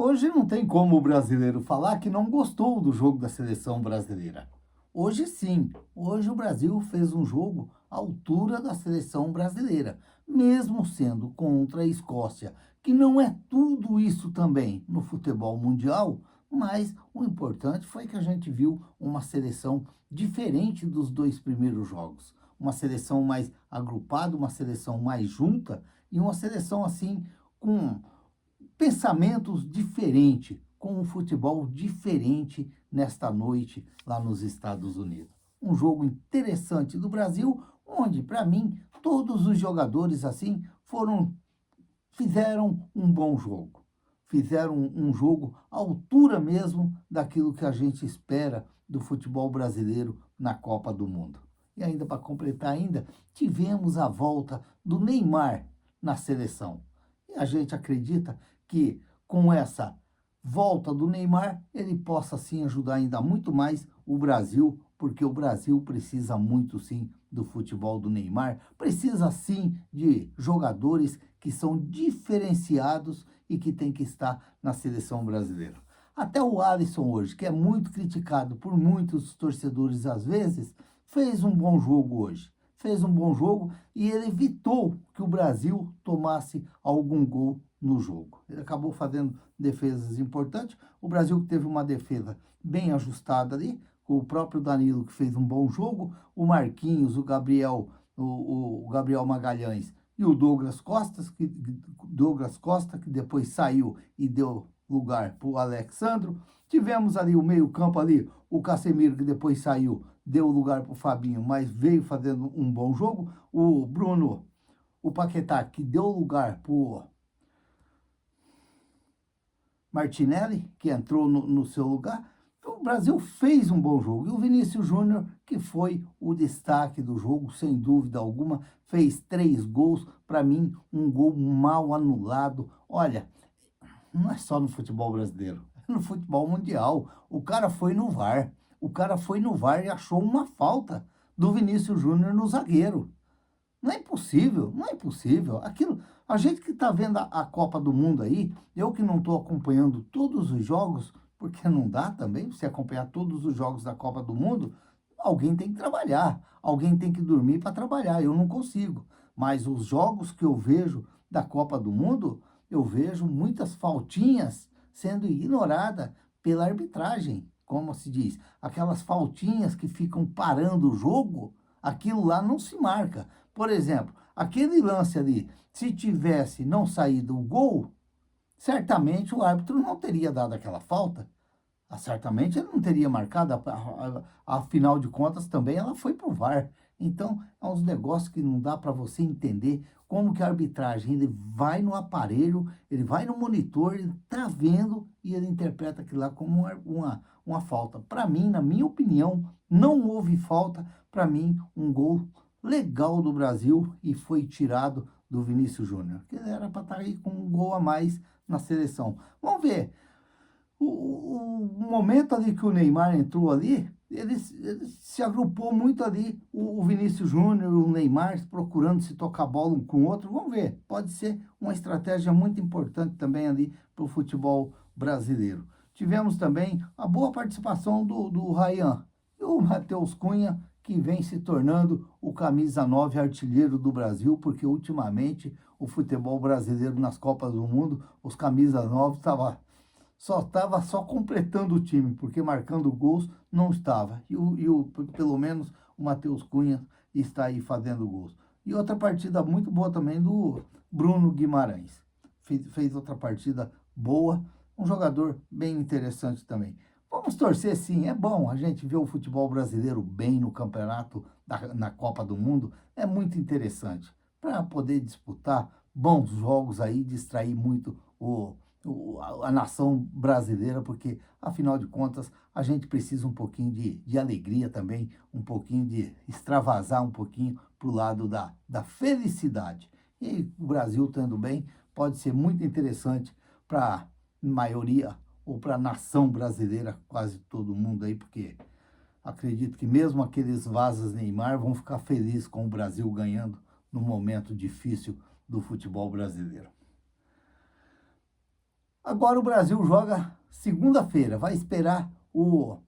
Hoje não tem como o brasileiro falar que não gostou do jogo da seleção brasileira. Hoje sim, hoje o Brasil fez um jogo à altura da seleção brasileira, mesmo sendo contra a Escócia, que não é tudo isso também no futebol mundial, mas o importante foi que a gente viu uma seleção diferente dos dois primeiros jogos. Uma seleção mais agrupada, uma seleção mais junta e uma seleção assim com pensamentos diferentes, com um futebol diferente nesta noite lá nos Estados Unidos. Um jogo interessante do Brasil, onde, para mim, todos os jogadores assim fizeram um bom jogo. Fizeram um jogo à altura mesmo daquilo que a gente espera do futebol brasileiro na Copa do Mundo. E ainda para completar ainda, tivemos a volta do Neymar na seleção. E a gente acredita que com essa volta do Neymar, ele possa sim ajudar ainda muito mais o Brasil, porque o Brasil precisa muito sim do futebol do Neymar, precisa sim de jogadores que são diferenciados e que tem que estar na seleção brasileira. Até o Alisson hoje, que é muito criticado por muitos torcedores às vezes, fez um bom jogo hoje. Fez um bom jogo e ele evitou que o Brasil tomasse algum gol no jogo. Ele acabou fazendo defesas importantes. O Brasil teve uma defesa bem ajustada ali, o próprio Danilo que fez um bom jogo, o Marquinhos, o Gabriel Magalhães e o Douglas Costa, que depois saiu e deu lugar para o Alexandro. Tivemos ali o meio-campo ali, o Casemiro, que depois saiu, deu lugar para o Fabinho, mas veio fazendo um bom jogo. O Bruno, o Paquetá, que deu lugar para o Martinelli, que entrou no seu lugar. Então, o Brasil fez um bom jogo. E o Vinícius Júnior, que foi o destaque do jogo, sem dúvida alguma, fez 3 gols. Para mim, um gol mal anulado. Olha, não é só no futebol brasileiro, é no futebol mundial. O cara foi no VAR. O cara foi no VAR e achou uma falta do Vinícius Júnior no zagueiro. Não é impossível, não é impossível. Aquilo, a gente que está vendo a Copa do Mundo aí, eu que não estou acompanhando todos os jogos, porque não dá também você acompanhar todos os jogos da Copa do Mundo, alguém tem que trabalhar, alguém tem que dormir para trabalhar. Eu não consigo. Mas os jogos que eu vejo da Copa do Mundo, eu vejo muitas faltinhas sendo ignoradas pela arbitragem, como se diz, aquelas faltinhas que ficam parando o jogo, aquilo lá não se marca. Por exemplo, aquele lance ali, se tivesse não saído o gol, certamente o árbitro não teria dado aquela falta. Certamente ele não teria marcado, afinal de contas também ela foi para o VAR. Então, é uns negócios que não dá para você entender como que a arbitragem, ele vai no aparelho, ele vai no monitor, ele está vendo e ele interpreta aquilo lá como uma falta. Para mim, na minha opinião, não houve falta. Para mim, um gol legal do Brasil e foi tirado do Vinícius Júnior, que ele era para estar aí com um gol a mais na seleção. Vamos ver. O momento ali que o Neymar entrou ali, ele se agrupou muito ali, o Vinícius Júnior, o Neymar, procurando se tocar bola um com o outro. Vamos ver, pode ser uma estratégia muito importante também ali para o futebol brasileiro. Tivemos também a boa participação do Ryan e o Matheus Cunha, que vem se tornando o camisa 9 artilheiro do Brasil, porque ultimamente o futebol brasileiro nas Copas do Mundo, os camisas 9 só completando o time, porque marcando gols não estava. Pelo menos o Matheus Cunha está aí fazendo gols. E outra partida muito boa também do Bruno Guimarães. Fez outra partida boa, um jogador bem interessante também. Vamos torcer sim, é bom a gente ver o futebol brasileiro bem no campeonato, na Copa do Mundo, é muito interessante. Para poder disputar bons jogos aí, distrair muito a nação brasileira, porque, afinal de contas, a gente precisa um pouquinho de alegria também, um pouquinho de extravasar um pouquinho para o lado da felicidade. E o Brasil estando bem, pode ser muito interessante para a maioria, ou para a nação brasileira, quase todo mundo aí, porque acredito que mesmo aqueles Vazas Neymar vão ficar felizes com o Brasil ganhando no momento difícil do futebol brasileiro. Agora o Brasil joga segunda-feira, vai esperar o,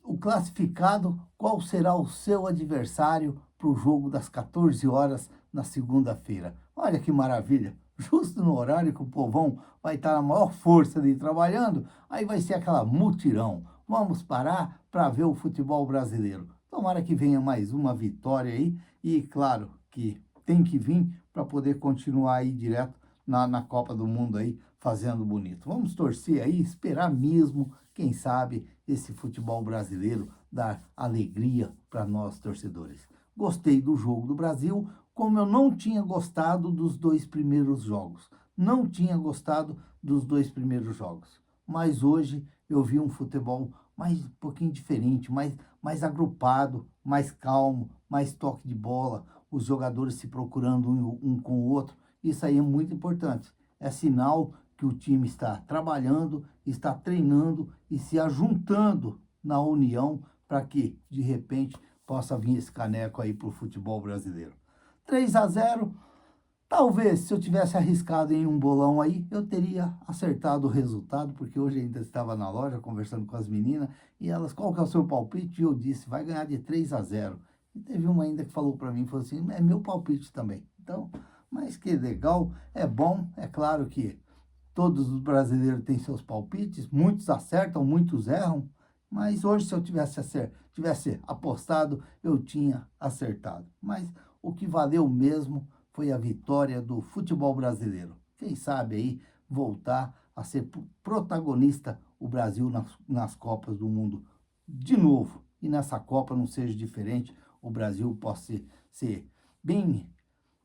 o classificado, qual será o seu adversário para o jogo das 14 horas na segunda-feira. Olha que maravilha! Justo no horário que o povão vai estar na maior força de trabalhando, aí vai ser aquela mutirão. Vamos parar para ver o futebol brasileiro. Tomara que venha mais uma vitória aí e, claro, que tem que vir para poder continuar aí direto na Copa do Mundo aí, fazendo bonito. Vamos torcer aí, esperar mesmo, quem sabe, esse futebol brasileiro dar alegria para nós torcedores. Gostei do jogo do Brasil, como eu não tinha gostado dos dois primeiros jogos. Não tinha gostado dos dois primeiros jogos. Mas hoje eu vi um futebol mais um pouquinho diferente, mais agrupado, mais calmo, mais toque de bola, os jogadores se procurando um com o outro. Isso aí é muito importante. É sinal que o time está trabalhando, está treinando e se ajuntando na união para que, de repente, possa vir esse caneco aí para o futebol brasileiro. 3-0, talvez se eu tivesse arriscado em um bolão aí, eu teria acertado o resultado, porque hoje ainda estava na loja conversando com as meninas e elas, qual que é o seu palpite? E eu disse, vai ganhar de 3-0. E teve uma ainda que falou para mim, falou assim, é meu palpite também. Então, mas que legal, é bom, é claro que todos os brasileiros têm seus palpites, muitos acertam, muitos erram, mas hoje se eu tivesse apostado, eu tinha acertado. Mas o que valeu mesmo foi a vitória do futebol brasileiro. Quem sabe aí voltar a ser protagonista o Brasil nas Copas do Mundo de novo. E nessa Copa não seja diferente, o Brasil possa ser bem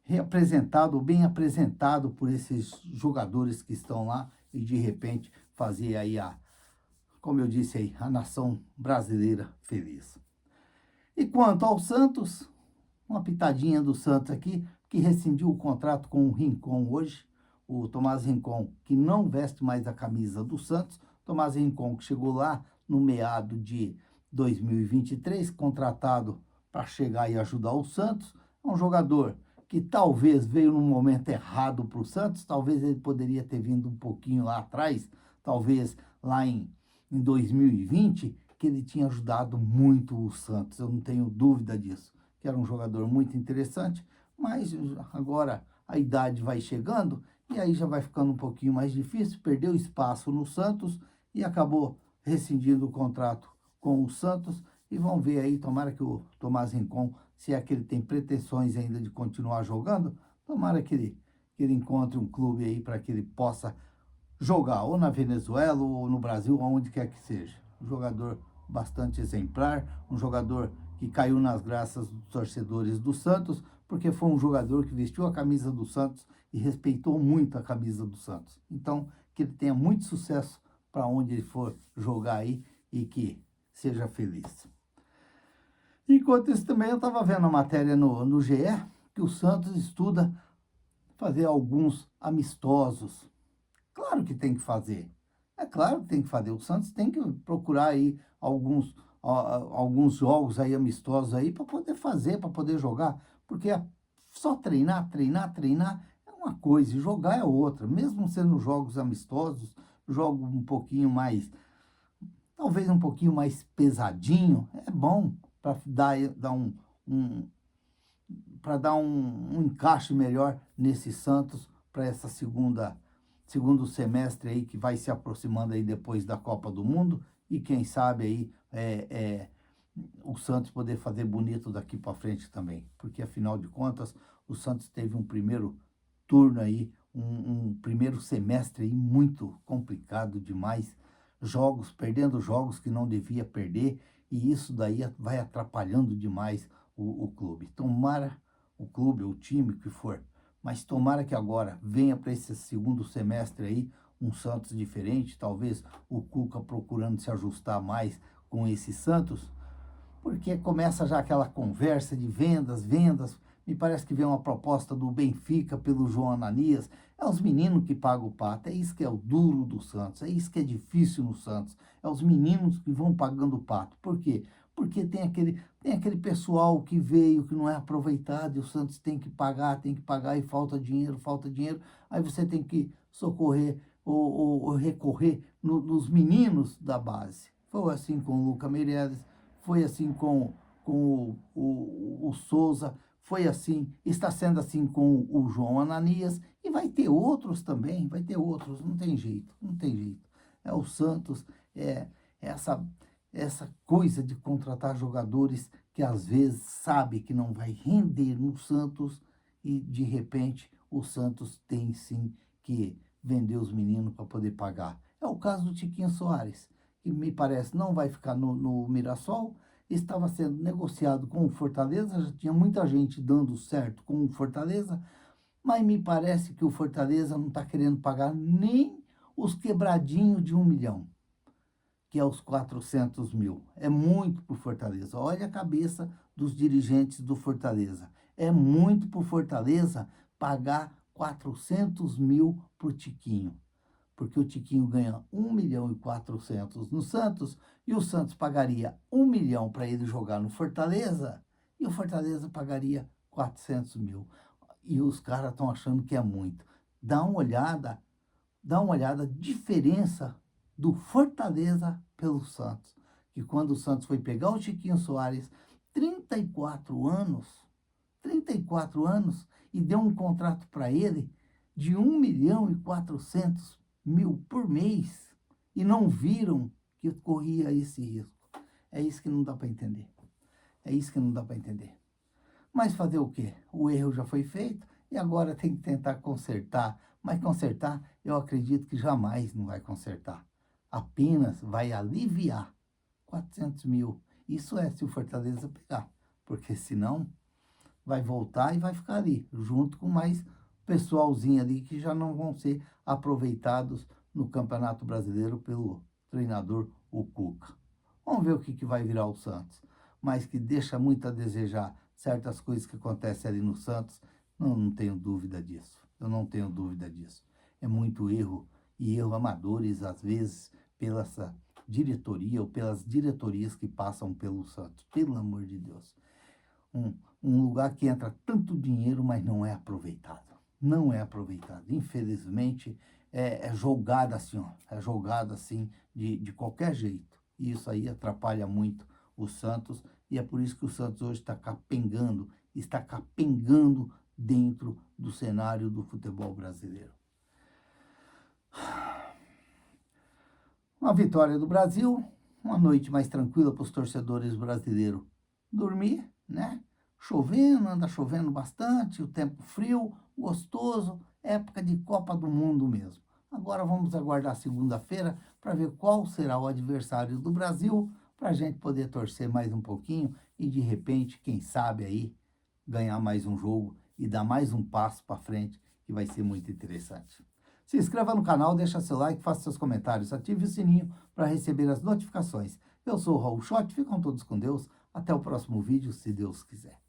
reapresentado, bem apresentado por esses jogadores que estão lá e de repente fazer aí como eu disse aí, a nação brasileira feliz. E quanto ao Santos, uma pitadinha do Santos aqui, que rescindiu o contrato com o Rincon hoje, o Tomás Rincon, que não veste mais a camisa do Santos, Tomás Rincon que chegou lá no meado de 2023, contratado para chegar e ajudar o Santos, é um jogador que talvez veio num momento errado para o Santos, talvez ele poderia ter vindo um pouquinho lá atrás, talvez lá em 2020, que ele tinha ajudado muito o Santos, eu não tenho dúvida disso, que era um jogador muito interessante, mas agora a idade vai chegando e aí já vai ficando um pouquinho mais difícil, perdeu espaço no Santos e acabou rescindindo o contrato com o Santos e vamos ver aí, tomara que o Tomás Rincon, se é que ele tem pretensões ainda de continuar jogando, tomara que ele encontre um clube aí para que ele possa jogar ou na Venezuela ou no Brasil, onde quer que seja. Um jogador bastante exemplar, um jogador que caiu nas graças dos torcedores do Santos, porque foi um jogador que vestiu a camisa do Santos e respeitou muito a camisa do Santos. Então, que ele tenha muito sucesso para onde ele for jogar aí e que seja feliz. Enquanto isso também eu estava vendo a matéria no GE, que o Santos estuda fazer alguns amistosos. Claro que tem que fazer. É claro que tem que fazer. O Santos tem que procurar aí alguns jogos aí amistosos aí para poder fazer, para poder jogar. Porque só treinar, treinar, treinar é uma coisa e jogar é outra. Mesmo sendo jogos amistosos, jogos um pouquinho mais, talvez um pouquinho mais pesadinho, é bom para dar um encaixe melhor nesse Santos para essa segundo semestre aí que vai se aproximando aí depois da Copa do Mundo e quem sabe aí o Santos poder fazer bonito daqui para frente também, porque afinal de contas o Santos teve um primeiro turno aí, um primeiro semestre aí muito complicado demais, perdendo jogos que não devia perder e isso daí vai atrapalhando demais o clube. Tomara o clube, o time que for, mas tomara que agora venha para esse segundo semestre aí um Santos diferente, talvez o Cuca procurando se ajustar mais com esse Santos, porque começa já aquela conversa de vendas, me parece que vem uma proposta do Benfica pelo João Ananias, é os meninos que pagam o pato, é isso que é o duro do Santos, é isso que é difícil no Santos, é os meninos que vão pagando o pato, por quê? porque tem aquele pessoal que veio, que não é aproveitado, e o Santos tem que pagar, e falta dinheiro, aí você tem que socorrer ou recorrer nos meninos da base. Foi assim com o Luca Meireles, foi assim com o Souza, foi assim, está sendo assim com o João Ananias, e vai ter outros também, vai ter outros, não tem jeito, não tem jeito. É o Santos, é essa coisa de contratar jogadores que às vezes sabe que não vai render no Santos e de repente o Santos tem sim que vender os meninos para poder pagar. É o caso do Tiquinho Soares, que me parece não vai ficar no Mirassol, estava sendo negociado com o Fortaleza, já tinha muita gente dando certo com o Fortaleza, mas me parece que o Fortaleza não está querendo pagar nem os quebradinhos de 1 milhão, que é os 400 mil. É muito para o Fortaleza. Olha a cabeça dos dirigentes do Fortaleza. É muito para o Fortaleza pagar 400 mil para o Tiquinho. Porque o Tiquinho ganha 1.400.000 no Santos e o Santos pagaria 1 milhão para ele jogar no Fortaleza e o Fortaleza pagaria 400 mil. E os caras estão achando que é muito. Dá uma olhada a diferença do Fortaleza pelo Santos. Que quando o Santos foi pegar o Tiquinho Soares, 34 anos, 34 anos, e deu um contrato para ele de 1.400.000 por mês, e não viram que corria esse risco. É isso que não dá para entender. É isso que não dá para entender. Mas fazer o quê? O erro já foi feito e agora tem que tentar consertar. Mas consertar, eu acredito que jamais não vai consertar. Apenas vai aliviar 400 mil. Isso é se o Fortaleza pegar. Porque senão vai voltar e vai ficar ali, junto com mais pessoalzinho ali que já não vão ser aproveitados no Campeonato Brasileiro pelo treinador, o Cuca. Vamos ver o que vai virar o Santos. Mas que deixa muito a desejar certas coisas que acontecem ali no Santos, não tenho dúvida disso. Eu não tenho dúvida disso. É muito erro, e erro amadores, às vezes, pela essa diretoria ou pelas diretorias que passam pelo Santos. Pelo amor de Deus. Um lugar que entra tanto dinheiro, mas não é aproveitado. Não é aproveitado. Infelizmente, é jogado assim, ó. É jogado assim de qualquer jeito. E isso aí atrapalha muito o Santos. E é por isso que o Santos hoje está capengando dentro do cenário do futebol brasileiro. Uma vitória do Brasil, uma noite mais tranquila para os torcedores brasileiros dormir, né? Chovendo, anda chovendo bastante, o tempo frio, gostoso, época de Copa do Mundo mesmo. Agora vamos aguardar segunda-feira para ver qual será o adversário do Brasil, para a gente poder torcer mais um pouquinho e de repente, quem sabe aí, ganhar mais um jogo e dar mais um passo para frente, que vai ser muito interessante. Se inscreva no canal, deixa seu like, faça seus comentários, ative o sininho para receber as notificações. Eu sou o Raul Schott, ficam todos com Deus. Até o próximo vídeo, se Deus quiser.